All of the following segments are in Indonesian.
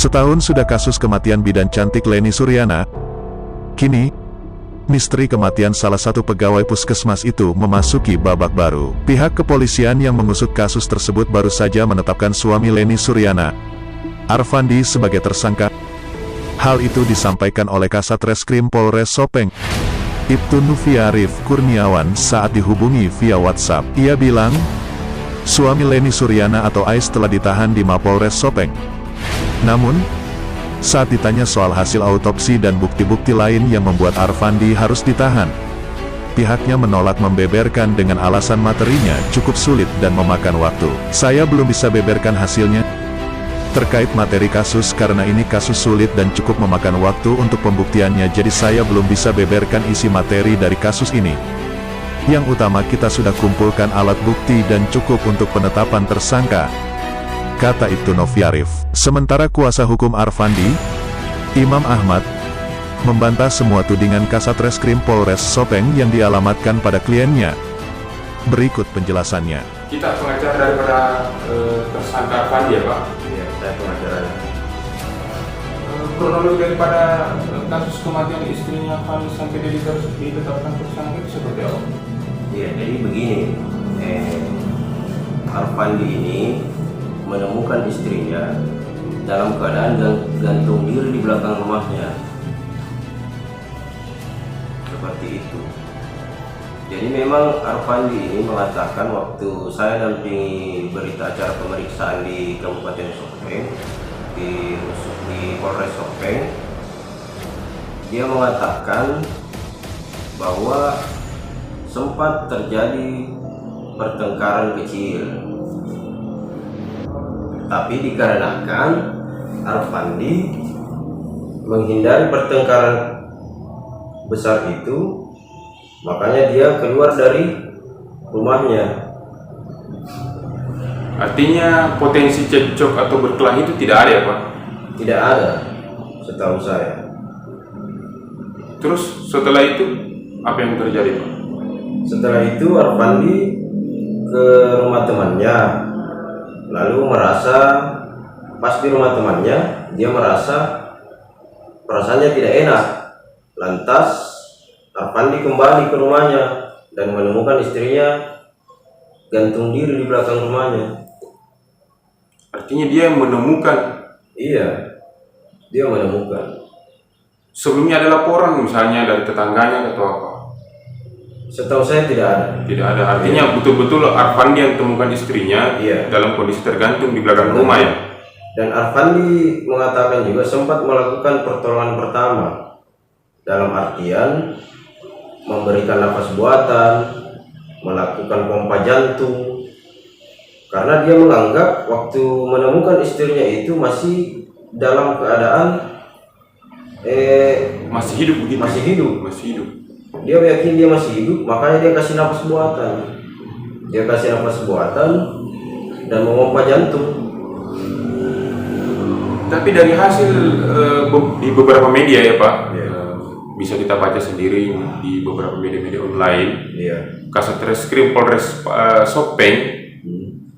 Setahun sudah kasus kematian bidan cantik Leni Suryana. Kini, misteri kematian salah satu pegawai puskesmas itu memasuki babak baru. Pihak kepolisian yang mengusut kasus tersebut baru saja menetapkan suami Leni Suryana, Arfandi, sebagai tersangka. Hal itu disampaikan oleh Kasat Reskrim Polres Sopeng, Ibtu Nufiarif Kurniawan, saat dihubungi via WhatsApp. Ia bilang, suami Leni Suryana atau Ais telah ditahan di Mapolres Sopeng. Namun, saat ditanya soal hasil autopsi dan bukti-bukti lain yang membuat Arfandi harus ditahan, pihaknya menolak membeberkan dengan alasan materinya cukup sulit dan memakan waktu. Saya belum bisa beberkan hasilnya terkait materi kasus karena ini kasus sulit dan cukup memakan waktu untuk pembuktiannya, jadi saya belum bisa beberkan isi materi dari kasus ini. Yang utama, kita sudah kumpulkan alat bukti dan cukup untuk penetapan tersangka, kata Ibtu Noviarif. Sementara kuasa hukum Arfandi, Imam Ahmad, membantah semua tudingan Kasat Reskrim Polres Sopeng yang dialamatkan pada kliennya. Berikut penjelasannya. Kita pengacara daripada tersangka Arfandi ya Pak? Iya, saya pengacaranya. Kronologi daripada kasus kematian istrinya Arfandi sampai dia ditetapkan tersangka itu seperti apa? Iya, jadi begini, Arfandi ini menemukan istrinya dalam keadaan gantung diri di belakang rumahnya, seperti itu. Jadi memang Arfandi ini mengatakan waktu saya dampingi berita acara pemeriksaan di Kabupaten Sopeng, di Polres Sopeng, dia mengatakan bahwa sempat terjadi pertengkaran kecil, tapi dikarenakan Arfandi menghindari pertengkaran besar itu, makanya dia keluar dari rumahnya. Artinya potensi cekcok atau berkelahi itu tidak ada ya Pak? Tidak ada, setahu saya. Terus setelah itu apa yang terjadi Pak? Setelah itu Arfandi ke rumah temannya, lalu merasa pas di rumah temannya dia merasa perasaannya tidak enak. Lantas Arfandi kembali ke rumahnya dan menemukan istrinya gantung diri di belakang rumahnya. Artinya dia menemukan. Iya, dia menemukan. Sebelumnya ada laporan misalnya dari tetangganya atau apa? Setahu saya tidak ada. Tidak ada. Artinya betul-betul Arfandi yang temukan istrinya dalam kondisi tergantung di belakang rumah ya. Dan Arfandi mengatakan juga sempat melakukan pertolongan pertama, dalam artian memberikan nafas buatan, melakukan pompa jantung, karena dia menganggap waktu menemukan istrinya itu masih dalam keadaan masih hidup begitu. Masih hidup. Masih hidup. Dia yakin dia masih hidup, makanya dia kasih nafas buatan. Dia kasih nafas buatan dan memompa jantung. Tapi dari hasil di beberapa media ya Pak, bisa kita baca sendiri di beberapa media-media online, Kasat Reskrim Polres Sopeng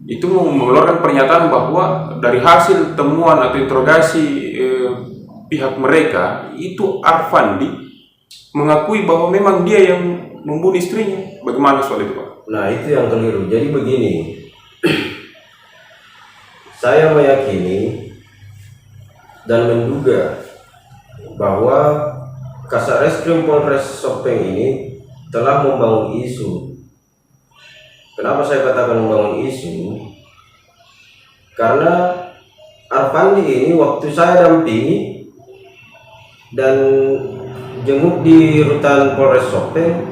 itu mengeluarkan pernyataan bahwa dari hasil temuan atau interogasi pihak mereka itu Arfandi mengakui bahwa memang dia yang membunuh istrinya. Bagaimana soal itu Pak? Nah, itu yang keliru. Jadi begini, saya meyakini dan menduga bahwa Kasat Reskrim Polres Sopeng ini telah membangun isu. Kenapa saya katakan membangun isu? Karena Arfandi ini waktu saya dampingi dan jenguk di rutan Polres Sopeng,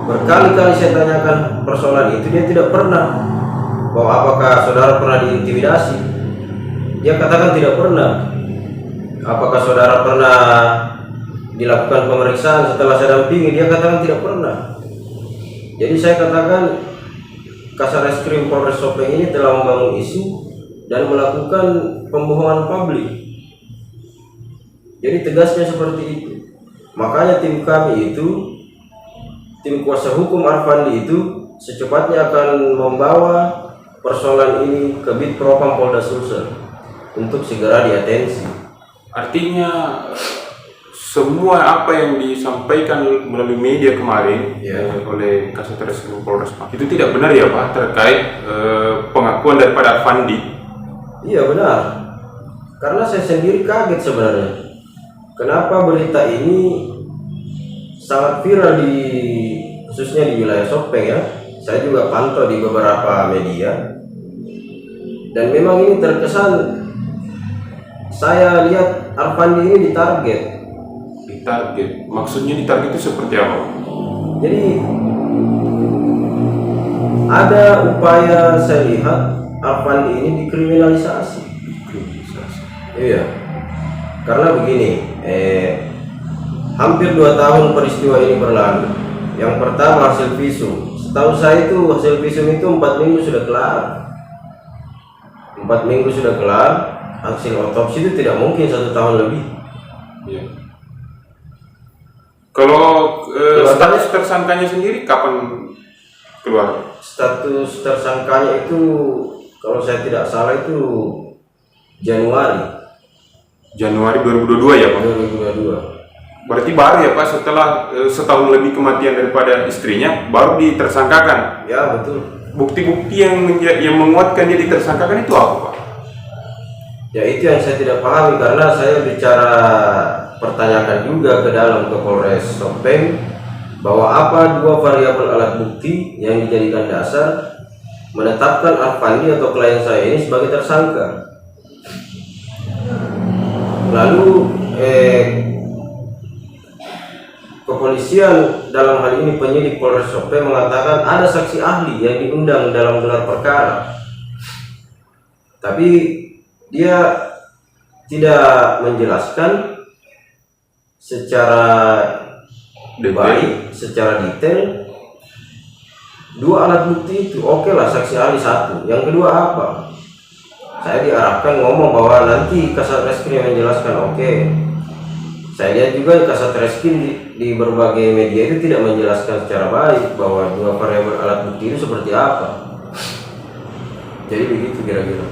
berkali-kali saya tanyakan persoalan itu, dia tidak pernah. Bahwa apakah saudara pernah diintimidasi? Dia katakan tidak pernah. Apakah saudara pernah dilakukan pemeriksaan setelah saya dampingi? Dia katakan tidak pernah. Jadi saya katakan Kasat Reskrim Polres Sopeng ini telah membangun isu dan melakukan pembohongan publik. Jadi tegasnya seperti itu. Makanya tim kami itu, tim kuasa hukum Arfandi itu secepatnya akan membawa persoalan ini ke Bid Propam Polda Sulsel untuk segera diatensi. Artinya semua apa yang disampaikan melalui media kemarin oleh Kasat Reskrim Polres itu tidak benar ya Pak terkait pengakuan daripada Arfandi? Iya benar, karena saya sendiri kaget sebenarnya. Kenapa berita ini sangat viral khususnya di wilayah Sopeng ya. Saya juga pantau di beberapa media, dan memang ini terkesan saya lihat Arfandi ini ditarget. Ditarget, maksudnya ditarget itu seperti apa? Jadi ada upaya saya lihat Arfandi ini dikriminalisasi. Iya, karena begini, hampir 2 tahun peristiwa ini berlalu. Yang pertama hasil visum, setahu saya itu hasil visum itu 4 minggu sudah kelar. 4 minggu sudah kelar. Hasil otopsi itu tidak mungkin 1 tahun lebih. Iya. Kalau status tersangkanya sendiri kapan keluar? Status tersangkanya itu kalau saya tidak salah itu Januari 2022 ya Pak? 2022. Berarti baru ya Pak, setelah setahun lebih kematian daripada istrinya baru ditersangkakan? Ya betul. Bukti-bukti yang menguatkan dia ditersangkakan itu apa Pak? Ya itu yang saya tidak pahami, karena saya bicara pertanyakan juga ke dalam ke Polres Sopeng bahwa apa 2 variabel alat bukti yang dijadikan dasar menetapkan Arfandi atau klien saya ini sebagai tersangka. Lalu kepolisian dalam hal ini penyidik Polres Sopeng mengatakan ada saksi ahli yang diundang dalam gelar perkara, tapi dia tidak menjelaskan secara baik, secara detail 2 alat bukti itu. Oke lah, saksi ahli 1, yang kedua apa? Saya diarahkan ngomong bahwa nanti Kasat Reskrim yang menjelaskan. Oke, saya lihat juga Kasat Reskrim di berbagai media itu tidak menjelaskan secara baik bahwa 2 variabel alat bukti itu seperti apa. Jadi begitu kira-kira.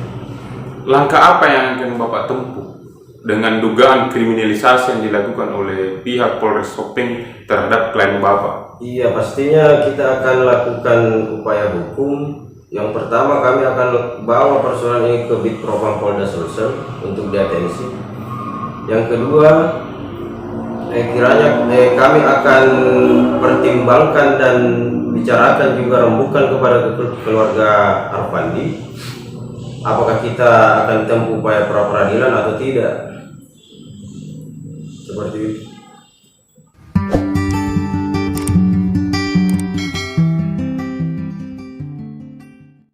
Langkah apa yang akan Bapak tempuh dengan dugaan kriminalisasi yang dilakukan oleh pihak Polres Sopeng terhadap klien Bapak? Iya, pastinya kita akan lakukan upaya hukum. Yang pertama, kami akan bawa persoalan ini ke Bid Propam Polda Sulsel untuk diatensi. Yang kedua, kiranya kami akan pertimbangkan dan bicarakan juga rembukan kepada keluarga Arfandi. Apakah kita akan tempuh upaya pra peradilan atau tidak? Seperti itu.